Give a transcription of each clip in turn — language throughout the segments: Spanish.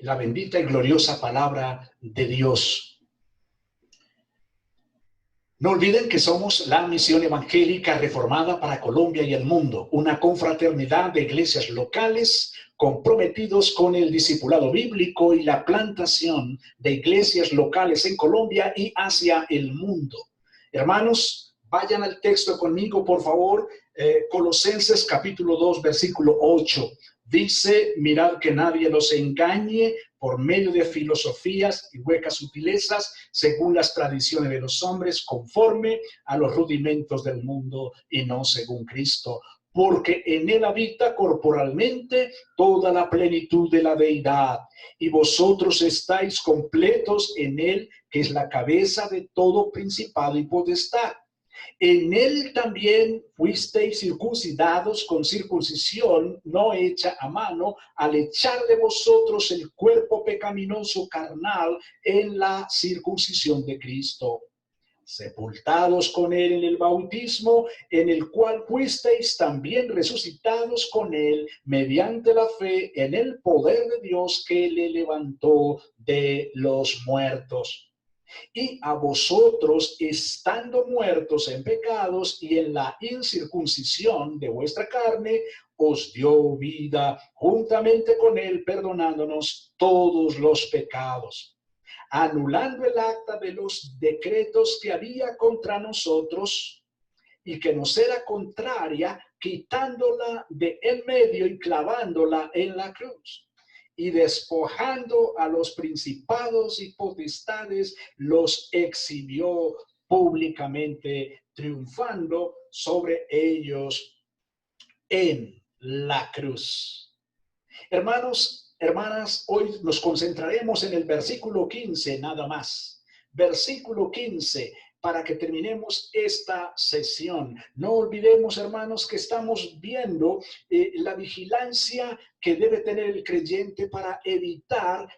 la bendita y gloriosa palabra de Dios. No olviden que somos la Misión Evangélica Reformada para Colombia y el mundo, una confraternidad de iglesias locales comprometidos con el discipulado bíblico y la plantación de iglesias locales en Colombia y hacia el mundo. Hermanos, vayan al texto conmigo, por favor. Colosenses capítulo 2, versículo 8. Dice, mirad que nadie los engañe por medio de filosofías y huecas sutilezas, según las tradiciones de los hombres, conforme a los rudimentos del mundo y no según Cristo. Porque en él habita corporalmente toda la plenitud de la deidad, y vosotros estáis completos en él, que es la cabeza de todo principado y potestad. En él también fuisteis circuncidados con circuncisión no hecha a mano, al echar de vosotros el cuerpo pecaminoso carnal en la circuncisión de Cristo, sepultados con él en el bautismo, en el cual fuisteis también resucitados con él mediante la fe en el poder de Dios que le levantó de los muertos. Y a vosotros, estando muertos en pecados y en la incircuncisión de vuestra carne, os dio vida juntamente con él, perdonándonos todos los pecados, anulando el acta de los decretos que había contra nosotros y que nos era contraria, quitándola de en medio y clavándola en la cruz. Y despojando a los principados y potestades, los exhibió públicamente, triunfando sobre ellos en la cruz. Hermanos, hermanas, hoy nos concentraremos en el versículo 15 nada más. Versículo 15, para que terminemos esta sesión. No olvidemos, hermanos, que estamos viendo la vigilancia que debe tener el creyente para evitar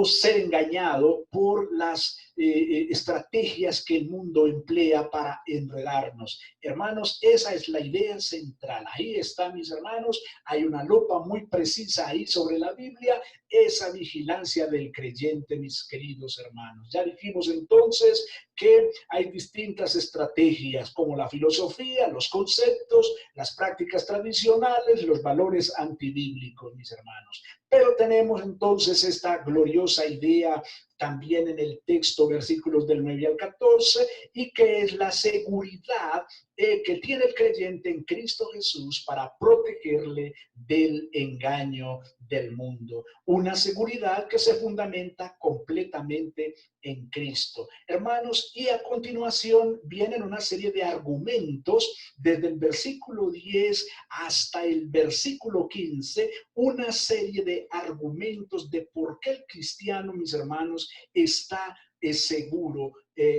ser engañado por las estrategias que el mundo emplea para enredarnos. Hermanos, esa es la idea central. Ahí está, mis hermanos, hay una lupa muy precisa ahí sobre la Biblia, esa vigilancia del creyente, mis queridos hermanos. Ya dijimos entonces que hay distintas estrategias como la filosofía, los conceptos, las prácticas tradicionales, los valores antibíblicos, mis hermanos. Pero tenemos entonces esta gloriosa idea también en el texto, versículos del 9 al 14, y que es la seguridad que tiene el creyente en Cristo Jesús para protegerle del engaño del mundo. Una seguridad que se fundamenta completamente en Cristo. Hermanos, y a continuación vienen una serie de argumentos desde el versículo 10 hasta el versículo 15, una serie de argumentos de por qué el cristiano, mis hermanos, está seguro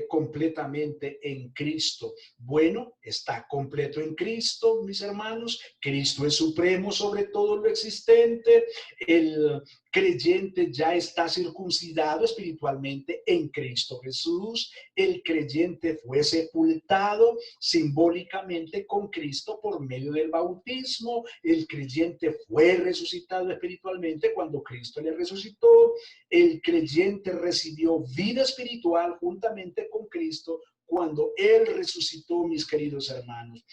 completamente en Cristo. Bueno, está completo en Cristo, mis hermanos. Cristo es supremo sobre todo lo existente. El creyente ya está circuncidado espiritualmente en Cristo Jesús. El creyente fue sepultado simbólicamente con Cristo por medio del bautismo. El creyente fue resucitado espiritualmente cuando Cristo le resucitó. El creyente recibió vida espiritual juntamente con Cristo cuando Él resucitó, mis queridos hermanos.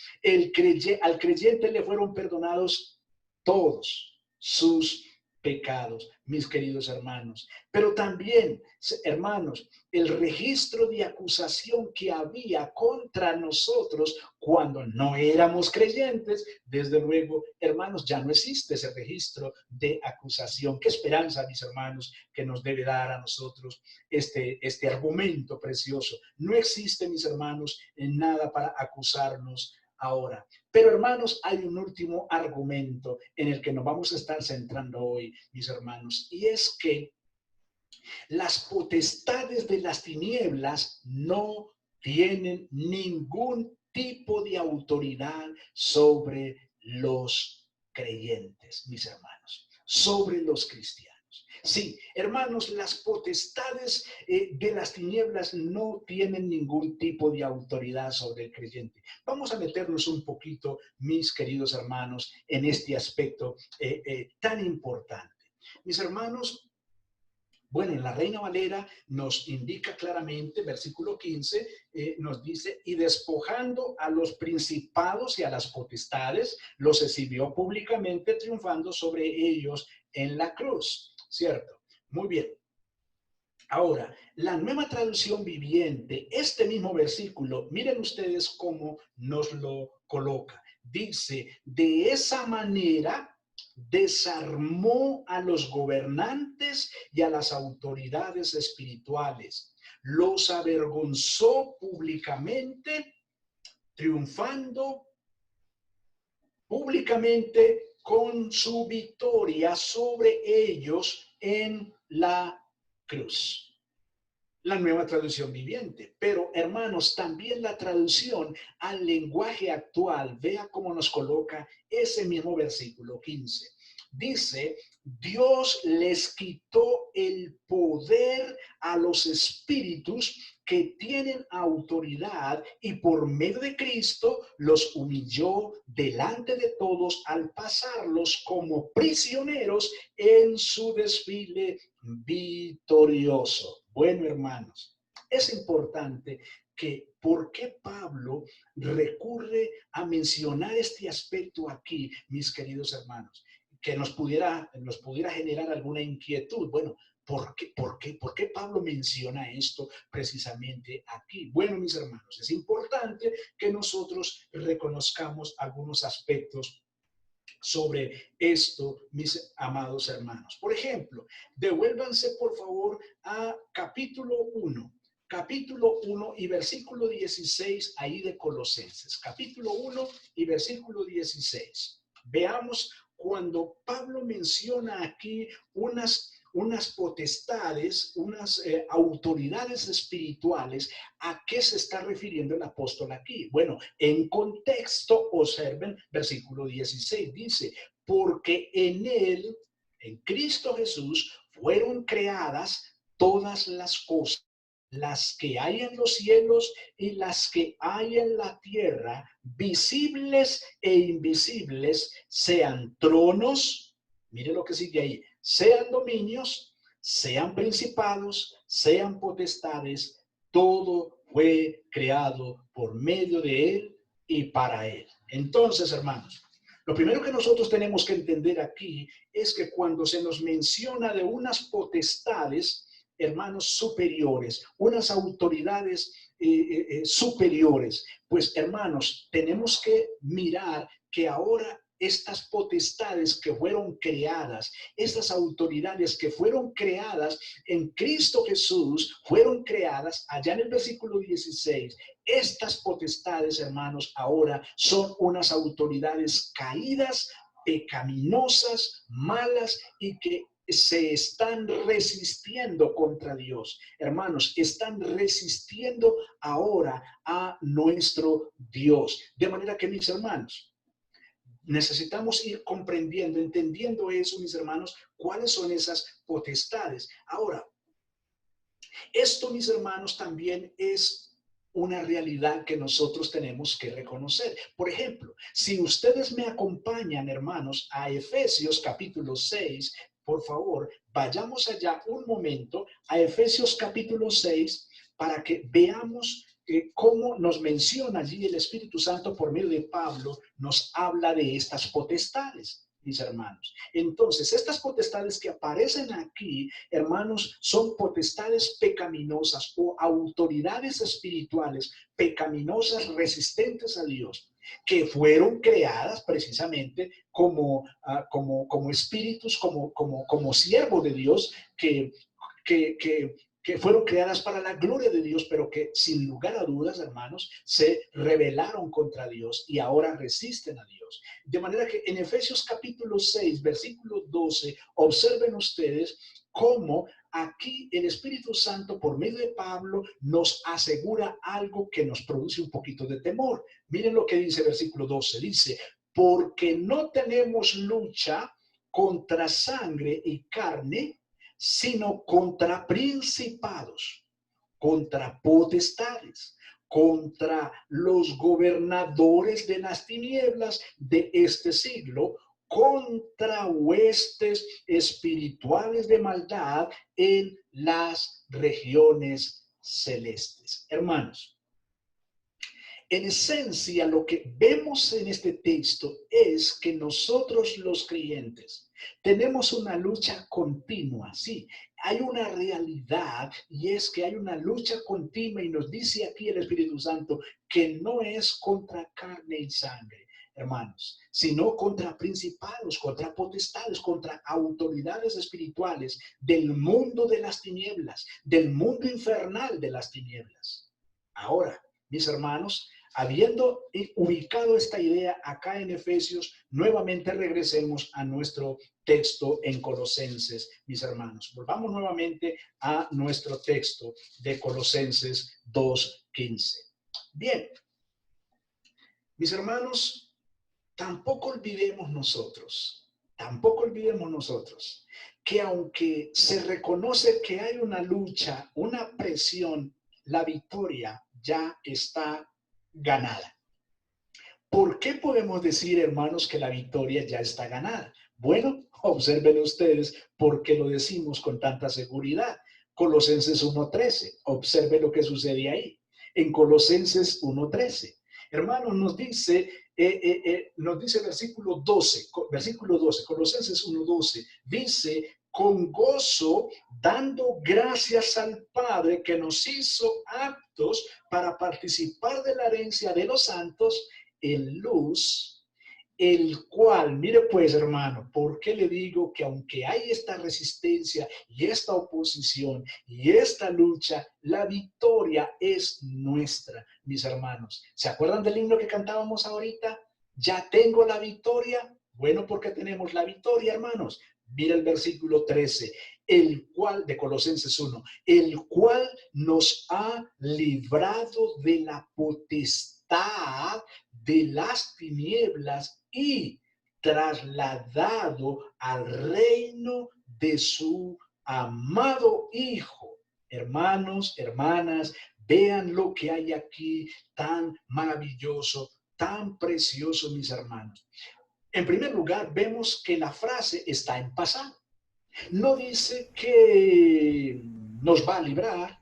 Al creyente le fueron perdonados todos sus pecados, mis queridos hermanos. Pero también, hermanos, el registro de acusación que había contra nosotros cuando no éramos creyentes, desde luego, hermanos, ya no existe ese registro de acusación. Qué esperanza, mis hermanos, que nos debe dar a nosotros este argumento precioso. No existe, mis hermanos, en nada para acusarnos ahora. Pero hermanos, hay un último argumento en el que nos vamos a estar centrando hoy, mis hermanos, y es que las potestades de las tinieblas no tienen ningún tipo de autoridad sobre los creyentes, mis hermanos, sobre los cristianos. Sí, hermanos, las potestades de las tinieblas no tienen ningún tipo de autoridad sobre el creyente. Vamos a meternos un poquito, mis queridos hermanos, en este aspecto tan importante. Mis hermanos, Bueno, en la Reina Valera nos indica claramente, versículo 15, nos dice, y despojando a los principados y a las potestades, los exhibió públicamente, triunfando sobre ellos en la cruz, ¿cierto? Muy bien. Ahora, la nueva traducción viviente, este mismo versículo, miren ustedes cómo nos lo coloca. Dice, de esa manera desarmó a los gobernantes y a las autoridades espirituales, los avergonzó públicamente, triunfando públicamente con su victoria sobre ellos en la cruz. La nueva traducción viviente. Pero, hermanos, también la traducción al lenguaje actual, vea cómo nos coloca ese mismo versículo 15. Dice, Dios les quitó el poder a los espíritus que tienen autoridad y por medio de Cristo los humilló delante de todos al pasarlos como prisioneros en su desfile victorioso. Bueno, hermanos, es importante que por qué Pablo recurre a mencionar este aspecto aquí, mis queridos hermanos, que nos pudiera generar alguna inquietud. Bueno, ¿por qué Pablo menciona esto precisamente aquí? Bueno, mis hermanos, es importante que nosotros reconozcamos algunos aspectos sobre esto, mis amados hermanos. Por ejemplo, devuélvanse por favor a capítulo 1 y versículo 16 ahí de Colosenses. Capítulo 1 y versículo 16. Veamos cuando Pablo menciona aquí unas potestades, unas autoridades espirituales. ¿A qué se está refiriendo el apóstol aquí? Bueno, en contexto, observen versículo 16, dice, porque en él, en Cristo Jesús, fueron creadas todas las cosas, las que hay en los cielos y las que hay en la tierra, visibles e invisibles, sean tronos, mire lo que sigue ahí, sean dominios, sean principados, sean potestades, todo fue creado por medio de él y para él. Entonces, hermanos, lo primero que nosotros tenemos que entender aquí es que cuando se nos menciona de unas potestades, hermanos, superiores, unas autoridades superiores, pues hermanos, tenemos que mirar que ahora estas potestades que fueron creadas, estas autoridades que fueron creadas en Cristo Jesús, fueron creadas allá en el versículo 16. Estas potestades, hermanos, ahora son unas autoridades caídas, pecaminosas, malas y que se están resistiendo contra Dios. Hermanos, están resistiendo ahora a nuestro Dios. De manera que, mis hermanos, necesitamos ir comprendiendo, entendiendo eso, mis hermanos, cuáles son esas potestades. Ahora, esto, mis hermanos, también es una realidad que nosotros tenemos que reconocer. Por ejemplo, si ustedes me acompañan, hermanos, a Efesios capítulo 6, por favor, vayamos allá un momento a Efesios capítulo 6 para que veamos cómo nos menciona allí el Espíritu Santo por medio de Pablo, nos habla de estas potestades, mis hermanos. Entonces, estas potestades que aparecen aquí, hermanos, son potestades pecaminosas o autoridades espirituales pecaminosas resistentes a Dios, que fueron creadas precisamente como espíritus, como siervos de Dios, que fueron creadas para la gloria de Dios, pero que sin lugar a dudas, hermanos, se rebelaron contra Dios y ahora resisten a Dios. De manera que en Efesios capítulo 6, versículo 12, observen ustedes cómo aquí el Espíritu Santo, por medio de Pablo, nos asegura algo que nos produce un poquito de temor. Miren lo que dice el versículo 12, dice, porque no tenemos lucha contra sangre y carne, sino contra principados, contra potestades, contra los gobernadores de las tinieblas de este siglo, contra huestes espirituales de maldad en las regiones celestes. Hermanos, en esencia, lo que vemos en este texto es que nosotros los creyentes tenemos una lucha continua, sí, hay una realidad y es que hay una lucha continua y nos dice aquí el Espíritu Santo que no es contra carne y sangre, hermanos, sino contra principados, contra potestades, contra autoridades espirituales del mundo de las tinieblas, del mundo infernal de las tinieblas. Ahora, mis hermanos, habiendo ubicado esta idea acá en Efesios, nuevamente regresemos a nuestro texto en Colosenses, mis hermanos. Volvamos nuevamente a nuestro texto de Colosenses 2:15. Bien, mis hermanos, tampoco olvidemos nosotros que aunque se reconoce que hay una lucha, una presión, la victoria ya está ganada. ¿Por qué podemos decir, hermanos, que la victoria ya está ganada? Bueno, observen ustedes por qué lo decimos con tanta seguridad. Colosenses 1:13, observen lo que sucede ahí. En Colosenses 1:13, hermanos, nos dice versículo 12, Colosenses 1:12, dice, con gozo, dando gracias al Padre que nos hizo aptos para participar de la herencia de los santos en luz, el cual, mire pues hermano, ¿por qué le digo que aunque hay esta resistencia y esta oposición y esta lucha, la victoria es nuestra, mis hermanos? ¿Se acuerdan del himno que cantábamos ahorita? ¿Ya tengo la victoria? Bueno, porque tenemos la victoria, hermanos. Mira el versículo 13, el cual, de Colosenses 1, el cual nos ha librado de la potestad de las tinieblas y trasladado al reino de su amado Hijo. Hermanos, hermanas, vean lo que hay aquí tan maravilloso, tan precioso, mis hermanos. En primer lugar, vemos que la frase está en pasado. No dice que nos va a librar,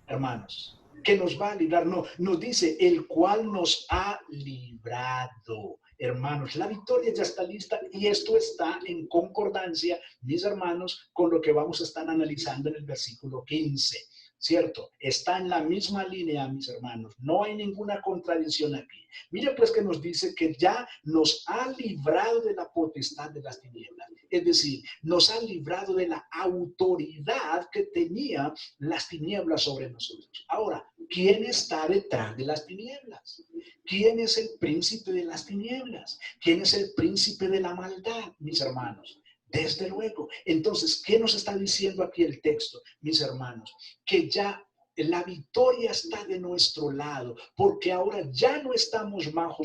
hermanos, que nos va a librar, no, nos dice el cual nos ha librado. Hermanos, la victoria ya está lista y esto está en concordancia, mis hermanos, con lo que vamos a estar analizando en el versículo 15. ¿Cierto? Está en la misma línea, mis hermanos. No hay ninguna contradicción aquí. Mire pues que nos dice que ya nos ha librado de la potestad de las tinieblas. Es decir, nos ha librado de la autoridad que tenía las tinieblas sobre nosotros. Ahora, ¿quién está detrás de las tinieblas? ¿Quién es el príncipe de las tinieblas? ¿Quién es el príncipe de la maldad, mis hermanos? Desde luego. Entonces, ¿qué nos está diciendo aquí el texto, mis hermanos? Que ya la victoria está de nuestro lado, porque ahora ya no estamos más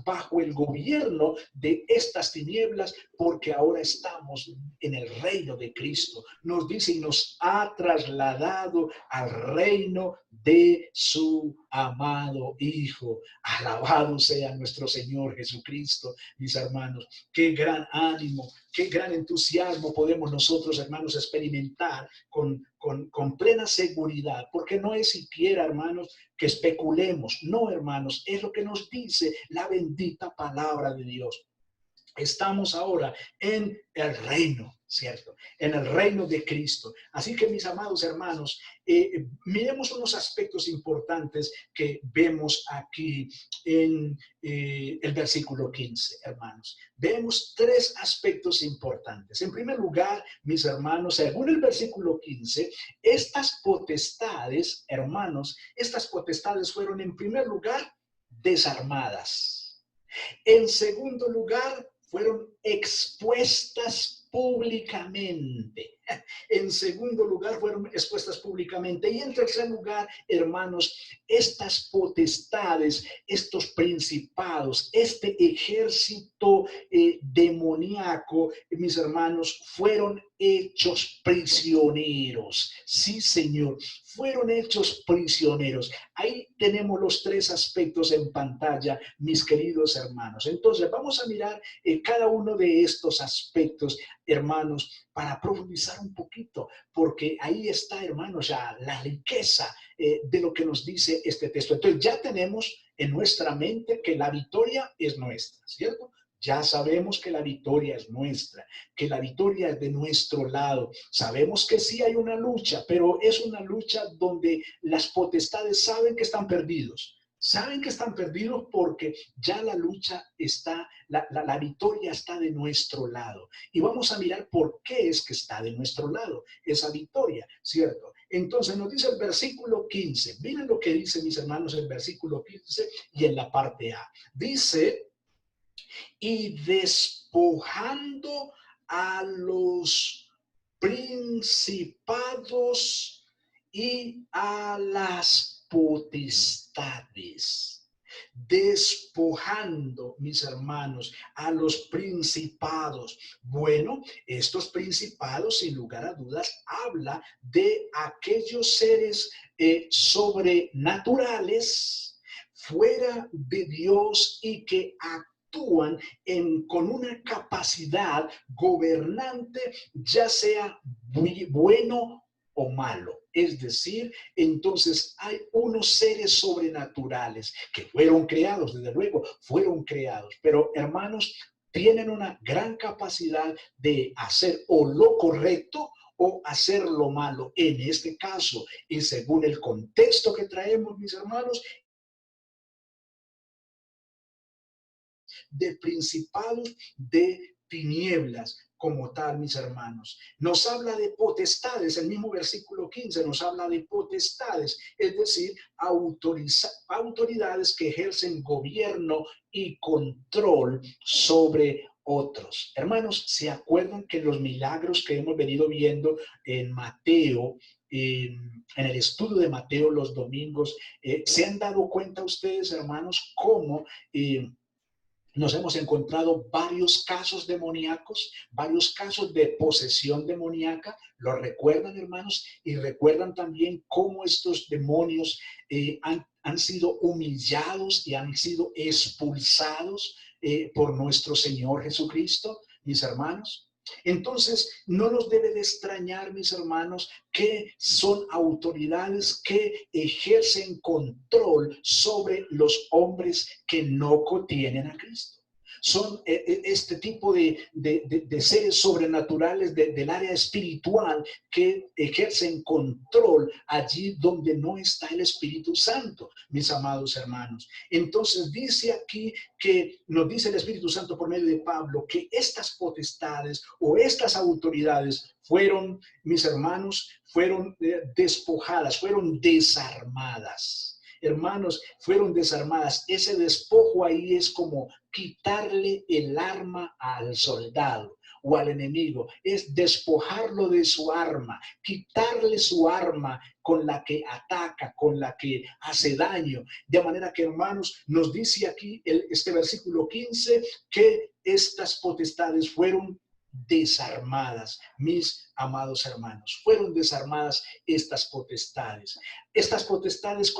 bajo el gobierno de estas tinieblas, porque ahora estamos en el reino de Cristo. Nos dice y nos ha trasladado al reino de su amado Hijo. Alabado sea nuestro Señor Jesucristo, mis hermanos. Qué gran ánimo, qué gran entusiasmo podemos nosotros, hermanos, experimentar con plena seguridad, porque no es siquiera, hermanos, que especulemos. No, hermanos, es lo que nos dice la bendita palabra de Dios. Estamos ahora en el reino, ¿cierto? En el reino de Cristo. Así que, mis amados hermanos, miremos unos aspectos importantes que vemos aquí en el versículo 15, hermanos. Vemos tres aspectos importantes. En primer lugar, mis hermanos, según el versículo 15, estas potestades, hermanos, estas potestades fueron en primer lugar desarmadas. En segundo lugar, fueron expuestas públicamente. En segundo lugar, fueron expuestas públicamente. Y en tercer lugar, hermanos, estas potestades, estos principados, este ejército demoníaco, mis hermanos, fueron hechos prisioneros. Sí, Señor, fueron hechos prisioneros. Ahí tenemos los tres aspectos en pantalla, mis queridos hermanos. Entonces, vamos a mirar cada uno de estos aspectos, hermanos, para profundizar un poquito, porque ahí está, hermanos, ya la riqueza de lo que nos dice este texto. Entonces, ya tenemos en nuestra mente que la victoria es nuestra, ¿cierto? Ya sabemos que la victoria es nuestra, que la victoria es de nuestro lado. Sabemos que sí hay una lucha, pero es una lucha donde las potestades saben que están perdidos. Saben que están perdidos porque ya la lucha está, la victoria está de nuestro lado. Y vamos a mirar por qué es que está de nuestro lado esa victoria, ¿cierto? Entonces nos dice el versículo 15. Miren lo que dice, mis hermanos, el versículo 15 y en la parte A. Dice: y despojando a los principados y a las potestades. Despojando, mis hermanos, a los principados. Bueno, estos principados, sin lugar a dudas, habla de aquellos seres sobrenaturales, fuera de Dios, y que actúan con una capacidad gobernante, ya sea muy bueno o malo. Es decir, entonces hay unos seres sobrenaturales que fueron creados, desde luego, fueron creados, pero hermanos, tienen una gran capacidad de hacer o lo correcto o hacer lo malo. En este caso, y según el contexto que traemos, mis hermanos, de principados de tinieblas como tal, mis hermanos. Nos habla de potestades, el mismo versículo 15 nos habla de potestades, es decir, autoridades que ejercen gobierno y control sobre otros. Hermanos, ¿se acuerdan que los milagros que hemos venido viendo en Mateo, en el estudio de Mateo los domingos, se han dado cuenta ustedes, hermanos, cómo nos hemos encontrado varios casos demoníacos, varios casos de posesión demoníaca? ¿Lo recuerdan, hermanos? Y recuerdan también cómo estos demonios han sido humillados y han sido expulsados por nuestro Señor Jesucristo, mis hermanos. Entonces, no nos debe de extrañar, mis hermanos, que son autoridades que ejercen control sobre los hombres que no contienen a Cristo. Son este tipo de seres sobrenaturales del área espiritual que ejercen control allí donde no está el Espíritu Santo, mis amados hermanos. Entonces dice aquí, que nos dice el Espíritu Santo por medio de Pablo, que estas potestades o estas autoridades fueron, mis hermanos, fueron despojadas, fueron desarmadas. Hermanos, fueron desarmadas. Ese despojo ahí es como quitarle el arma al soldado o al enemigo, es despojarlo de su arma, quitarle su arma con la que ataca, con la que hace daño. De manera que, hermanos, nos dice aquí este versículo 15 que estas potestades fueron desarmadas, mis amados hermanos. Fueron desarmadas estas potestades. Estas potestades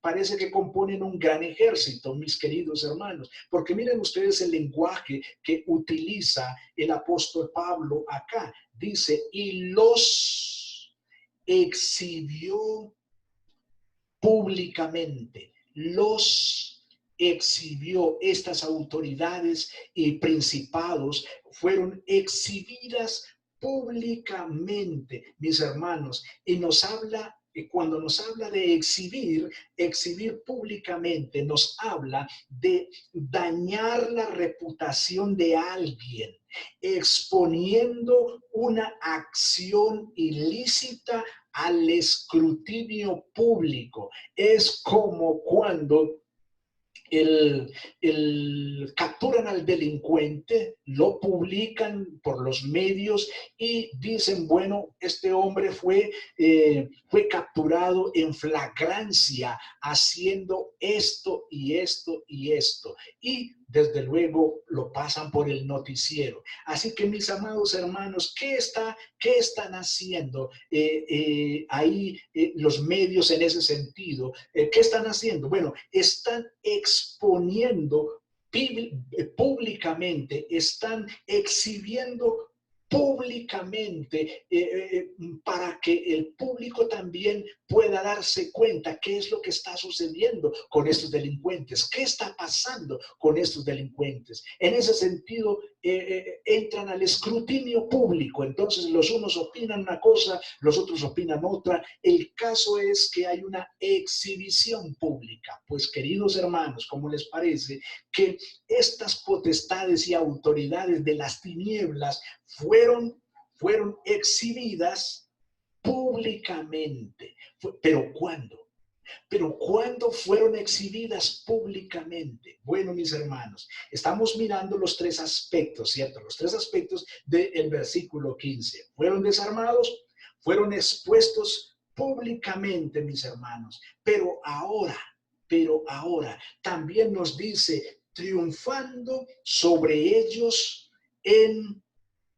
parece que componen un gran ejército, mis queridos hermanos, porque miren ustedes el lenguaje que utiliza el apóstol Pablo acá. Dice: y los exhibió públicamente, los exhibió. Estas autoridades y principados fueron exhibidas públicamente, mis hermanos, y nos habla, cuando nos habla de exhibir públicamente, nos habla de dañar la reputación de alguien, exponiendo una acción ilícita al escrutinio público. Es como cuando capturan al delincuente, lo publican por los medios y dicen, bueno, este hombre fue capturado en flagrancia haciendo esto y esto y esto. Y desde luego lo pasan por el noticiero. Así que mis amados hermanos, ¿qué están haciendo ahí los medios en ese sentido? ¿Qué están haciendo? Bueno, están exponiendo públicamente, están exhibiendo públicamente para que el público también pueda darse cuenta qué es lo que está sucediendo con estos delincuentes, qué está pasando con estos delincuentes. En ese sentido, entran al escrutinio público. Entonces los unos opinan una cosa, los otros opinan otra. El caso es que hay una exhibición pública. Pues queridos hermanos, ¿cómo les parece que estas potestades y autoridades de las tinieblas fueron exhibidas públicamente? ¿Pero cuándo? Pero ¿cuándo fueron exhibidas públicamente? Bueno, mis hermanos, estamos mirando los tres aspectos, ¿cierto? Los tres aspectos del versículo 15. Fueron desarmados, fueron expuestos públicamente, mis hermanos. Pero ahora también nos dice, triunfando sobre ellos en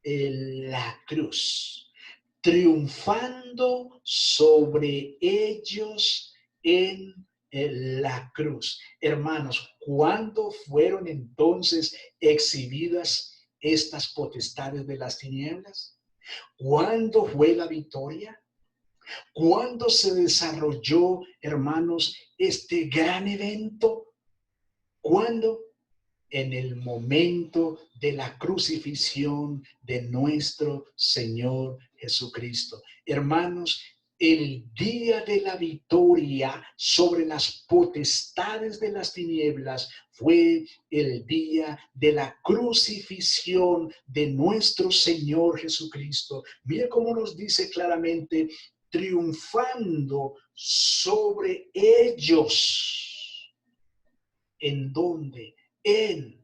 la cruz. Triunfando sobre ellos en la cruz. Hermanos, ¿cuándo fueron entonces exhibidas estas potestades de las tinieblas? ¿Cuándo fue la victoria? ¿Cuándo se desarrolló, hermanos, este gran evento? ¿Cuándo? En el momento de la crucifixión de nuestro Señor Jesucristo. Hermanos, el día de la victoria sobre las potestades de las tinieblas fue el día de la crucifixión de nuestro Señor Jesucristo. Mire cómo nos dice claramente, triunfando sobre ellos. ¿En dónde? En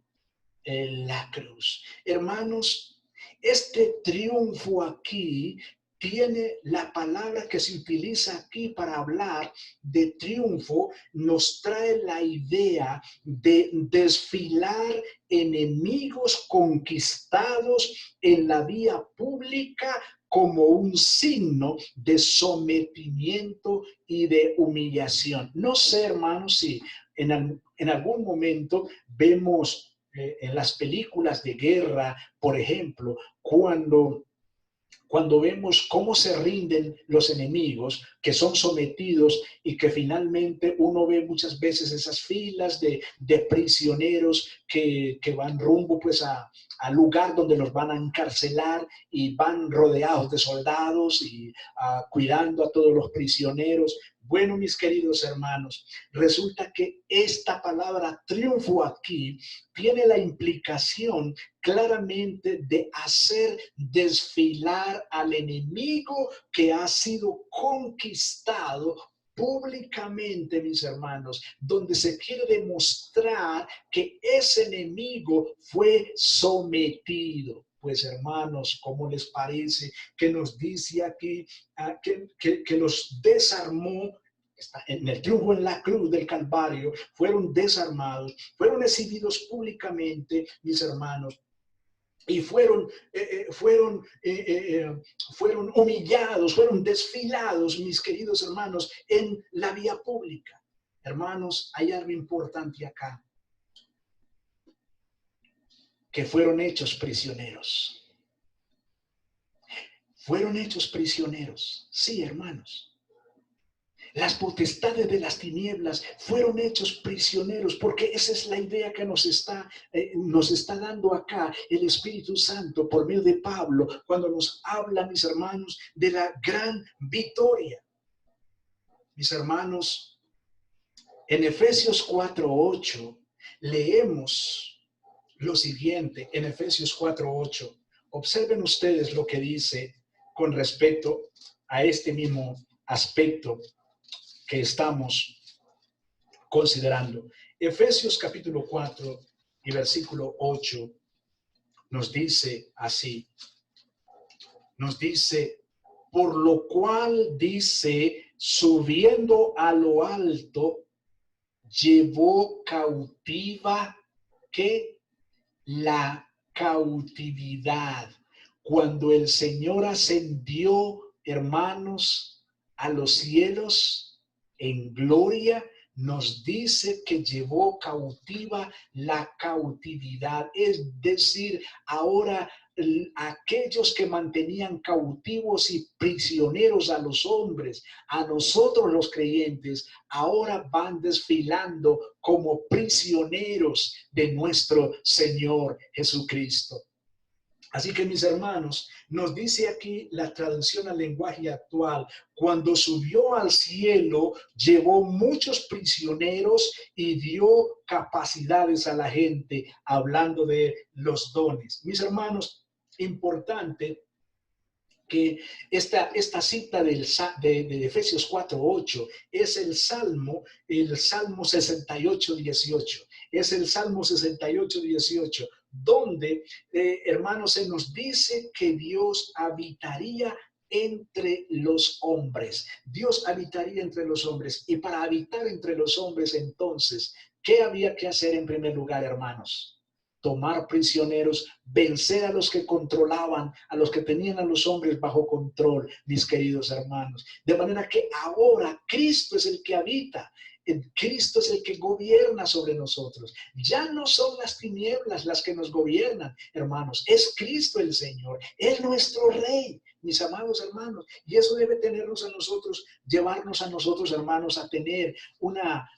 la cruz. Hermanos, este triunfo aquí tiene la palabra que se utiliza aquí para hablar de triunfo, nos trae la idea de desfilar enemigos conquistados en la vía pública como un signo de sometimiento y de humillación. No sé, hermanos, si en algún momento vemos en las películas de guerra, por ejemplo, cuando vemos cómo se rinden los enemigos, que son sometidos y que finalmente uno ve muchas veces esas filas de prisioneros que van rumbo pues al lugar donde los van a encarcelar y van rodeados de soldados y cuidando a todos los prisioneros. Bueno, mis queridos hermanos, resulta que esta palabra triunfo aquí tiene la implicación claramente de hacer desfilar al enemigo que ha sido conquistado públicamente, mis hermanos, donde se quiere demostrar que ese enemigo fue sometido. Pues hermanos, ¿cómo les parece que nos dice aquí que los desarmó? En el triunfo en la cruz del Calvario, fueron desarmados, fueron exhibidos públicamente, mis hermanos, y fueron humillados, fueron desfilados, mis queridos hermanos, en la vía pública. Hermanos, hay algo importante acá, que fueron hechos prisioneros. Fueron hechos prisioneros, sí, hermanos. Las potestades de las tinieblas fueron hechos prisioneros, porque esa es la idea que nos está dando acá el Espíritu Santo por medio de Pablo, cuando nos habla, mis hermanos, de la gran victoria. Mis hermanos, en Efesios 4:8 leemos lo siguiente, en Efesios 4:8. Observen ustedes lo que dice con respecto a este mismo aspecto que estamos considerando. Efesios capítulo 4 y versículo 8 nos dice así, nos dice, por lo cual dice, subiendo a lo alto, llevó cautiva que la cautividad. Cuando el Señor ascendió, hermanos, a los cielos en gloria, nos dice que llevó cautiva la cautividad. Es decir, ahora aquellos que mantenían cautivos y prisioneros a los hombres, a nosotros los creyentes, ahora van desfilando como prisioneros de nuestro Señor Jesucristo. Así que, mis hermanos, nos dice aquí la traducción al lenguaje actual, cuando subió al cielo, llevó muchos prisioneros y dio capacidades a la gente, hablando de los dones. Mis hermanos, importante que esta cita de Efesios 4:8 es el Salmo 68:18. Es el Salmo 68:18, donde, hermanos, se nos dice que Dios habitaría entre los hombres. Dios habitaría entre los hombres. Y para habitar entre los hombres, entonces, ¿qué había que hacer en primer lugar, hermanos? Tomar prisioneros, vencer a los que controlaban, a los que tenían a los hombres bajo control, mis queridos hermanos. De manera que ahora Cristo es el que habita. Cristo es el que gobierna sobre nosotros. Ya no son las tinieblas las que nos gobiernan, hermanos. Es Cristo el Señor. Es nuestro Rey, mis amados hermanos. Y eso debe tenernos a nosotros, llevarnos a nosotros, hermanos, a tener una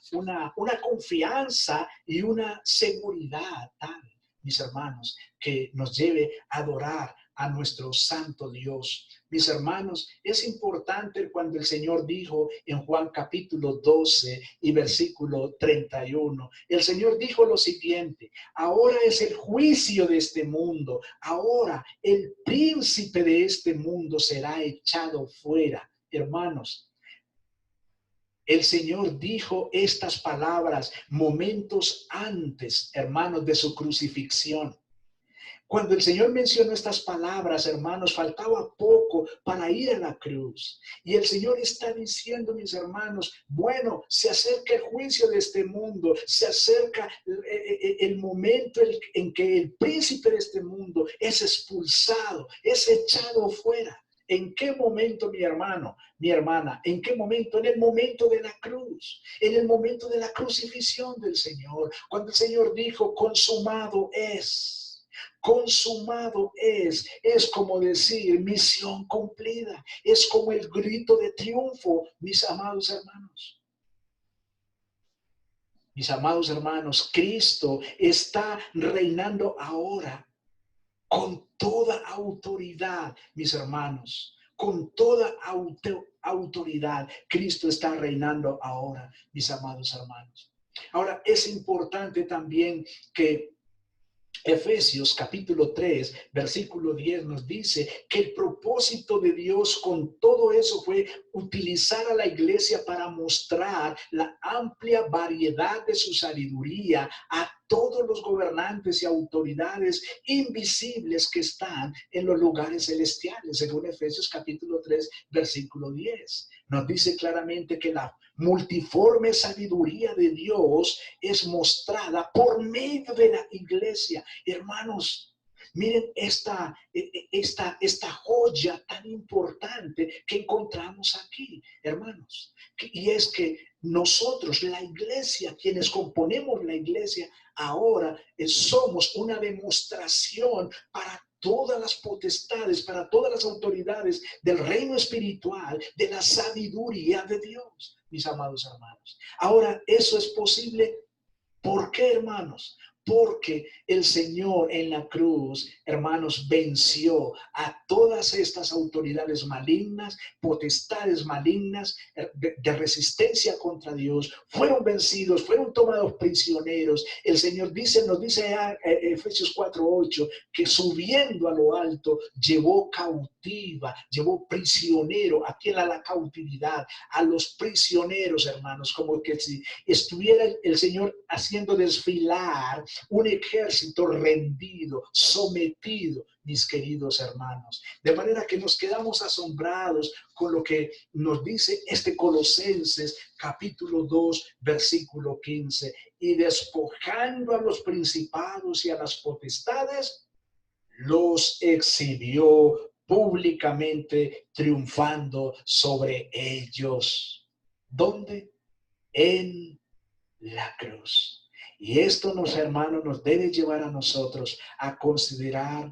confianza y una seguridad tal, mis hermanos, que nos lleve a adorar a nuestro santo Dios. Mis hermanos, es importante cuando el Señor dijo en Juan capítulo 12 y versículo 31, el Señor dijo lo siguiente: ahora es el juicio de este mundo, ahora el príncipe de este mundo será echado fuera. Hermanos, el Señor dijo estas palabras momentos antes, hermanos, de su crucifixión. Cuando el Señor mencionó estas palabras, hermanos, faltaba poco para ir a la cruz. Y el Señor está diciendo, mis hermanos, bueno, se acerca el juicio de este mundo, se acerca el momento en que el príncipe de este mundo es expulsado, es echado fuera. ¿En qué momento, mi hermano, mi hermana? ¿En qué momento? En el momento de la cruz, en el momento de la crucifixión del Señor, cuando el Señor dijo, consumado es. Consumado es como decir misión cumplida, es como el grito de triunfo, mis amados hermanos. Mis amados hermanos, Cristo está reinando ahora con toda autoridad, mis hermanos, con toda autoridad. Cristo está reinando ahora, mis amados hermanos. Ahora, es importante también que Efesios capítulo 3, versículo 10 nos dice que el propósito de Dios con todo eso fue utilizar a la iglesia para mostrar la amplia variedad de su sabiduría a todos los gobernantes y autoridades invisibles que están en los lugares celestiales, según Efesios capítulo 3, versículo 10. Nos dice claramente que la multiforme sabiduría de Dios es mostrada por medio de la iglesia. Hermanos, miren esta joya tan importante que encontramos aquí, hermanos. Y es que nosotros, la iglesia, quienes componemos la iglesia, ahora somos una demostración para todas las potestades, para todas las autoridades del reino espiritual, de la sabiduría de Dios, mis amados hermanos. Ahora, eso es posible. ¿Por qué, hermanos? porque el Señor en la cruz, hermanos, venció a todas estas autoridades malignas, potestades malignas de resistencia contra Dios. Fueron vencidos, fueron tomados prisioneros. El Señor dice, nos dice Efesios 4:8, que subiendo a lo alto llevó cautiva, llevó prisionero, aquí en la cautividad, a los prisioneros, hermanos, como que si estuviera el Señor haciendo desfilar un ejército rendido, sometido, mis queridos hermanos. De manera que nos quedamos asombrados con lo que nos dice este Colosenses capítulo 2, versículo 15. Y despojando a los principados y a las potestades, los exhibió públicamente, triunfando sobre ellos. ¿Dónde? En la cruz. Y esto, hermanos, nos debe llevar a nosotros a considerar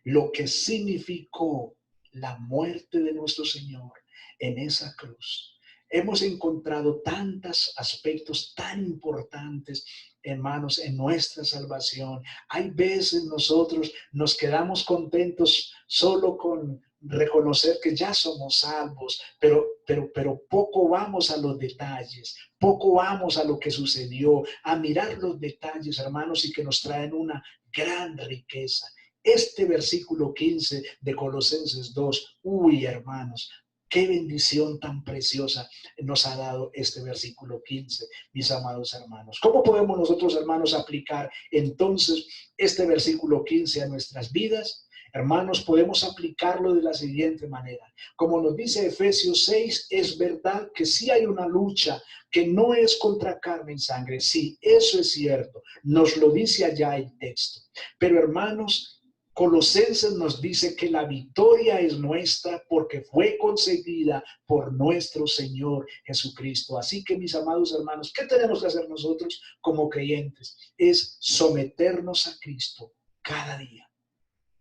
lo que significó la muerte de nuestro Señor en esa cruz. Hemos encontrado tantos aspectos tan importantes, hermanos, en nuestra salvación. Hay veces nosotros nos quedamos contentos solo con reconocer que ya somos salvos, pero poco vamos a los detalles, poco vamos a lo que sucedió, a mirar los detalles, hermanos, y que nos traen una gran riqueza. Este versículo 15 de Colosenses 2, uy, hermanos, qué bendición tan preciosa nos ha dado este versículo 15, mis amados hermanos. ¿Cómo podemos nosotros, hermanos, aplicar entonces este versículo 15 a nuestras vidas? Hermanos, podemos aplicarlo de la siguiente manera. Como nos dice Efesios 6, es verdad que sí hay una lucha que no es contra carne y sangre. Sí, eso es cierto. Nos lo dice allá el texto. Pero hermanos, Colosenses nos dice que la victoria es nuestra porque fue concedida por nuestro Señor Jesucristo. Así que, mis amados hermanos, ¿qué tenemos que hacer nosotros como creyentes? Es someternos a Cristo cada día.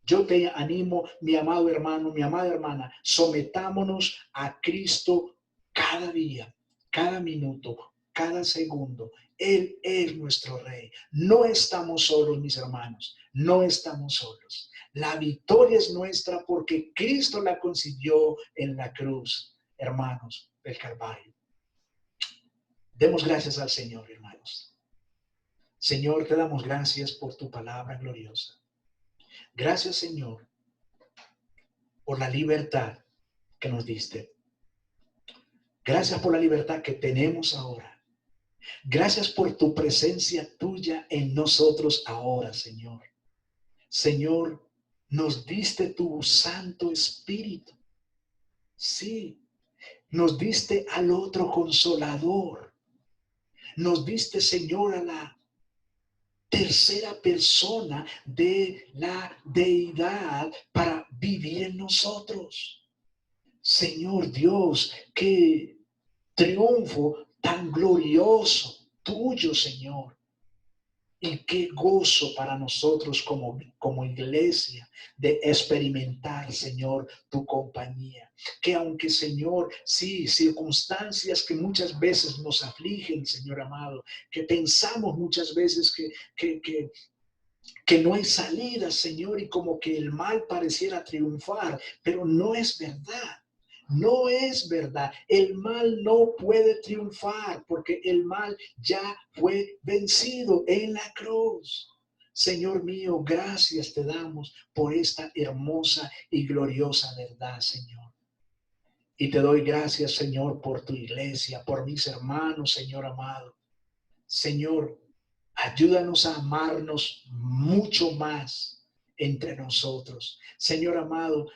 Yo te animo, mi amado hermano, mi amada hermana, sometámonos a Cristo cada día, cada minuto, cada segundo. Él es nuestro Rey. No estamos solos, mis hermanos, no estamos solos. La victoria es nuestra porque Cristo la consiguió en la cruz, hermanos del Calvario. Demos gracias al Señor, hermanos. Señor, te damos gracias por tu palabra gloriosa. Gracias, Señor, por la libertad que nos diste. Gracias por la libertad que tenemos ahora. Gracias por tu presencia tuya en nosotros ahora, Señor. Señor, nos diste tu Santo Espíritu. Sí, nos diste al otro Consolador. Nos diste, Señor, a la tercera persona de la deidad para vivir en nosotros. Señor Dios, qué triunfo tan glorioso tuyo, Señor. Y qué gozo para nosotros como iglesia de experimentar, Señor, tu compañía. Que aunque, Señor, sí, circunstancias que muchas veces nos afligen, Señor amado, que pensamos muchas veces que no hay salida, Señor, y como que el mal pareciera triunfar, pero no es verdad. No es verdad. El mal no puede triunfar porque el mal ya fue vencido en la cruz. Señor mío, gracias te damos por esta hermosa y gloriosa verdad, Señor. Y te doy gracias, Señor, por tu iglesia, por mis hermanos, Señor amado. Señor, ayúdanos a amarnos mucho más entre nosotros. Señor amado,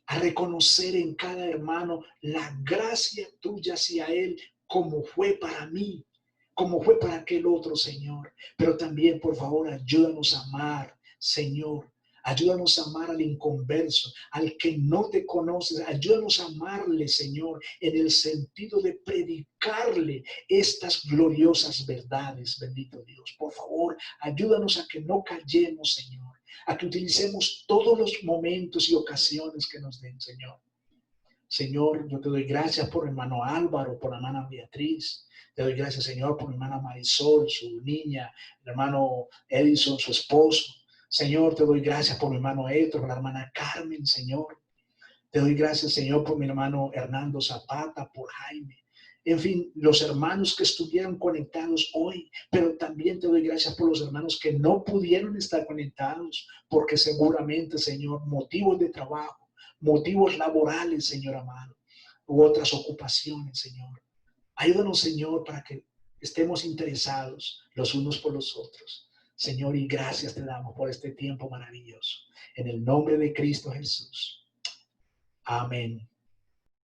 a reconocer en cada hermano la gracia tuya hacia él, como fue para mí, como fue para aquel otro, Señor. Pero también, por favor, ayúdanos a amar, Señor. Ayúdanos a amar al inconverso, al que no te conoces. Ayúdanos a amarle, Señor, en el sentido de predicarle estas gloriosas verdades, bendito Dios. Por favor, ayúdanos a que no callemos, Señor, a que utilicemos todos los momentos y ocasiones que nos den, Señor, Señor, yo te doy gracias por mi hermano Álvaro, por la hermana Beatriz. Te doy gracias, Señor, por mi hermana Marisol, su niña, el hermano Edison, su esposo. Señor, te doy gracias por mi hermano Héctor, por la hermana Carmen, Señor. Te doy gracias, Señor, por mi hermano Hernando Zapata, por Jaime. En fin, los hermanos que estuvieron conectados hoy, pero también te doy gracias por los hermanos que no pudieron estar conectados, porque seguramente, Señor, motivos de trabajo, motivos laborales, Señor amado, u otras ocupaciones, Señor. Ayúdanos, Señor, para que estemos interesados los unos por los otros. Señor, y gracias te damos por este tiempo maravilloso. En el nombre de Cristo Jesús. Amén.